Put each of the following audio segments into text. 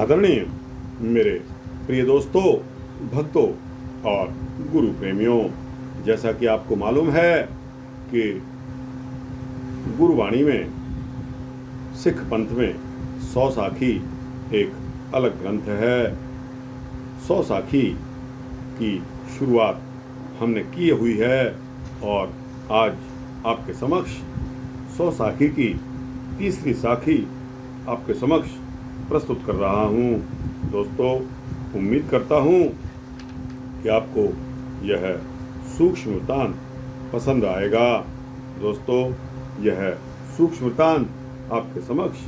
आदरणीय मेरे प्रिय दोस्तों, भक्तों और गुरु प्रेमियों, जैसा कि आपको मालूम है कि गुरुवाणी में सिख पंथ में 100 साखी एक अलग ग्रंथ है। 100 साखी की शुरुआत हमने की हुई है और आज आपके समक्ष 100 साखी की तीसरी साखी आपके समक्ष प्रस्तुत कर रहा हूँ। दोस्तों, उम्मीद करता हूँ कि आपको यह सूक्ष्म वृत्तांत पसंद आएगा। दोस्तों, यह सूक्ष्म वृत्तांत आपके समक्ष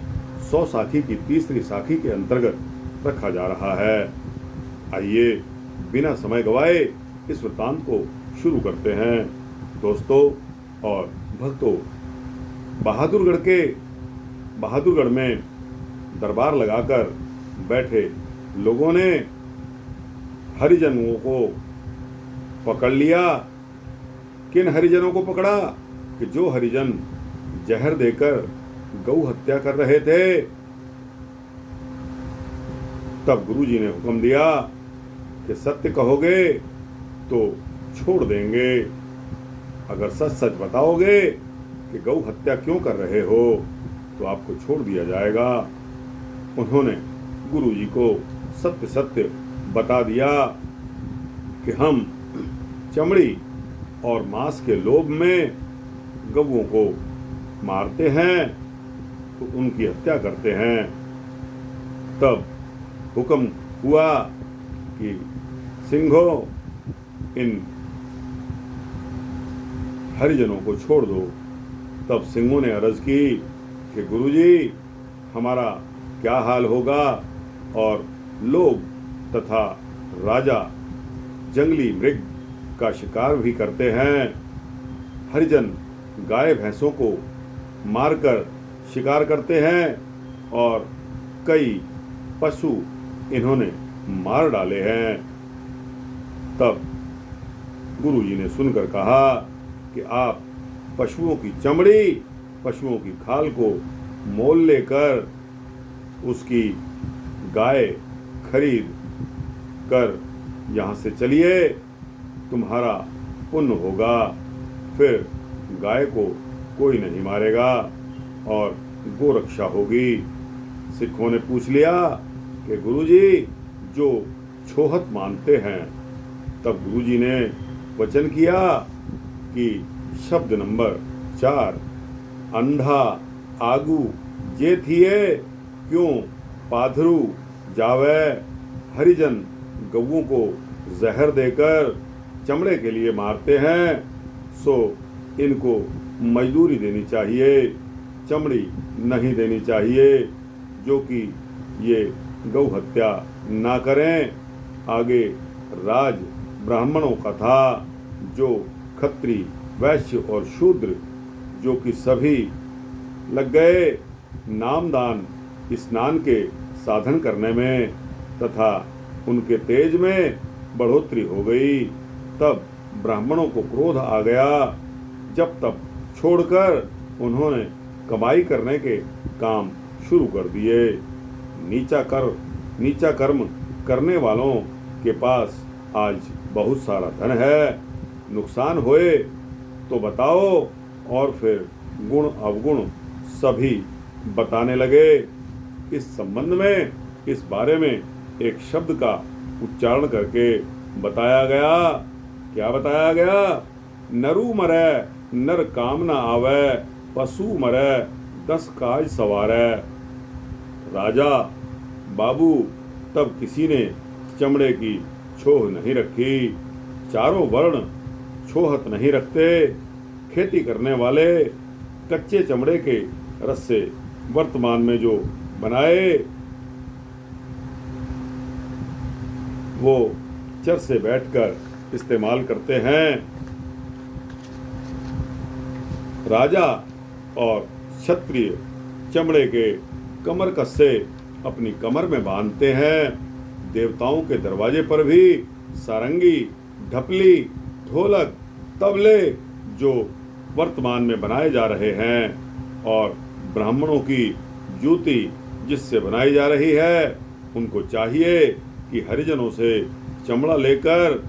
100 साखी की तीसरी साखी के अंतर्गत रखा जा रहा है। आइए बिना समय गवाए इस वृत्तांत को शुरू करते हैं। दोस्तों और भक्तों, बहादुरगढ़ में दरबार लगाकर बैठे लोगों ने हरिजनों को पकड़ लिया। किन हरिजनों को पकड़ा? कि जो हरिजन जहर देकर गौ हत्या कर रहे थे। तब गुरुजी ने हुक्म दिया कि सत्य कहोगे तो छोड़ देंगे, अगर सच सच बताओगे कि गौ हत्या क्यों कर रहे हो तो आपको छोड़ दिया जाएगा। उन्होंने गुरुजी को सत्य सत्य बता दिया कि हम चमड़ी और मांस के लोभ में गौओं को मारते हैं, तो उनकी हत्या करते हैं। तब हुक्म हुआ कि सिंहों, इन हरिजनों को छोड़ दो। तब सिंहों ने अर्ज की कि गुरुजी, हमारा क्या हाल होगा, और लोग तथा राजा जंगली मृग का शिकार भी करते हैं। हरिजन गाय भैंसों को मारकर शिकार करते हैं और कई पशु इन्होंने मार डाले हैं। तब गुरुजी ने सुनकर कहा कि आप पशुओं की चमड़ी, पशुओं की खाल को मोल लेकर उसकी गाय खरीद कर यहाँ से चलिए, तुम्हारा पुण्य होगा। फिर गाय को कोई नहीं मारेगा और गोरक्षा होगी। सिखों ने पूछ लिया कि गुरुजी, जो छोहत मानते हैं। तब गुरुजी ने वचन किया कि शब्द नंबर 4, अंधा आगू जे थिए क्यों पाधरू जावे। हरिजन गौओं को जहर देकर चमड़े के लिए मारते हैं, सो इनको मजदूरी देनी चाहिए, चमड़ी नहीं देनी चाहिए, जो कि ये गौ हत्या ना करें। आगे राज ब्राह्मणों का था, जो खत्री, वैश्य और शूद्र जो कि सभी लग गए नामदान स्नान के साधन करने में, तथा उनके तेज में बढ़ोतरी हो गई। तब ब्राह्मणों को क्रोध आ गया। जब तब छोड़कर उन्होंने कमाई करने के काम शुरू कर दिए। नीचा कर्म करने वालों के पास आज बहुत सारा धन है, नुकसान होए तो बताओ, और फिर गुण अवगुण सभी बताने लगे। इस संबंध में, इस बारे में एक शब्द का उच्चारण करके बताया गया। क्या बताया गया? नरु मरै नर काम न आवे, पशु मरै 10 काज सवारै। राजा बाबू, तब किसी ने चमड़े की छोह नहीं रखी। चारों वर्ण छोहत नहीं रखते। खेती करने वाले कच्चे चमड़े के रस्से वर्तमान में जो बनाए, वो चर से बैठकर इस्तेमाल करते हैं। राजा और क्षत्रिय चमड़े के कमर कस्से अपनी कमर में बांधते हैं। देवताओं के दरवाजे पर भी सारंगी, ढपली, ढोलक, तबले जो वर्तमान में बनाए जा रहे हैं, और ब्राह्मणों की जूती जिससे बनाई जा रही है, उनको चाहिए कि हरिजनों से चमड़ा लेकर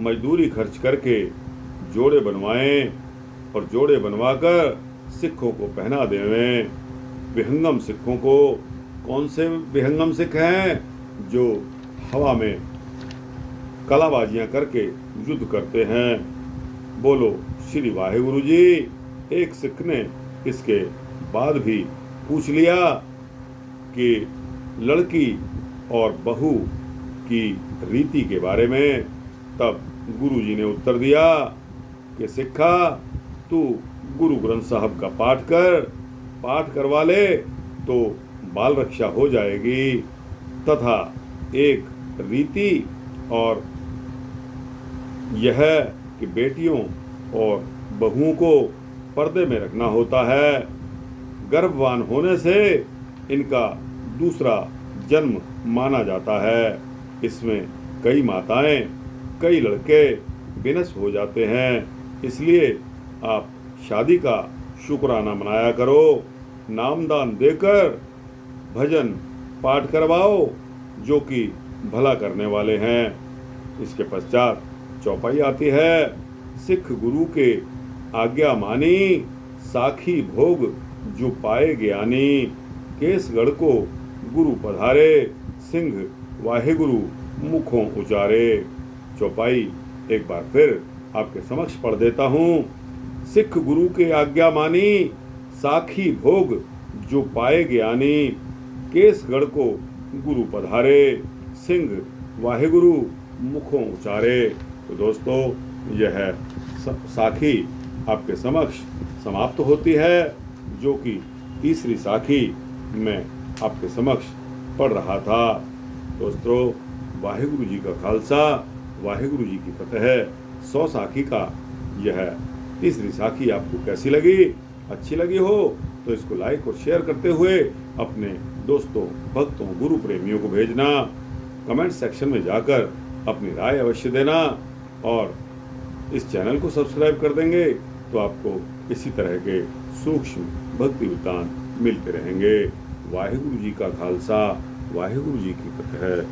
मजदूरी खर्च करके जोड़े बनवाएं और जोड़े बनवाकर सिखों को पहना देवें। विहंगम सिखों को, कौन से विहंगम सिख हैं? जो हवा में कलाबाजियां करके युद्ध करते हैं। बोलो श्री वाहेगुरु जी। एक सिख ने इसके बाद भी पूछ लिया कि लड़की और बहू की रीति के बारे में। तब गुरु जी ने उत्तर दिया कि सिक्खा, तू गुरु ग्रंथ साहब का पाठ करवा ले तो बाल रक्षा हो जाएगी, तथा एक रीति और यह कि बेटियों और बहुओं को पर्दे में रखना होता है। गर्भवान होने से इनका दूसरा जन्म माना जाता है। इसमें कई माताएं, कई लड़के विनष्ट हो जाते हैं। इसलिए आप शादी का शुक्राना मनाया करो, नामदान देकर भजन पाठ करवाओ जो कि भला करने वाले हैं। इसके पश्चात चौपाई आती है। सिख गुरु के आज्ञा मानी, साखी भोग जो पाए ज्ञानी। केसगढ़ को गुरु पधारे, सिंह वाहेगुरु मुखों उचारे। चौपाई एक बार फिर आपके समक्ष पढ़ देता हूँ। सिख गुरु के आज्ञा मानी, साखी भोग जो पाए ज्ञानी। केसगढ़ को गुरु पधारे, सिंह वाहेगुरु मुखों उचारे। तो दोस्तों, यह साखी आपके समक्ष समाप्त होती है, जो कि तीसरी साखी मैं आपके समक्ष पढ़ रहा था। दोस्तों, वाहेगुरु जी का खालसा, वाहेगुरु जी की फतेह। 100 साखी का यह तीसरी साखी आपको कैसी लगी? अच्छी लगी हो तो इसको लाइक और शेयर करते हुए अपने दोस्तों, भक्तों, गुरु प्रेमियों को भेजना। कमेंट सेक्शन में जाकर अपनी राय अवश्य देना और इस चैनल को सब्सक्राइब कर देंगे तो आपको इसी तरह के सूक्ष्म भक्ति वृत्तांत मिलते रहेंगे। वाहेगुरु जी का खालसा, वाहेगुरु जी की फतेह।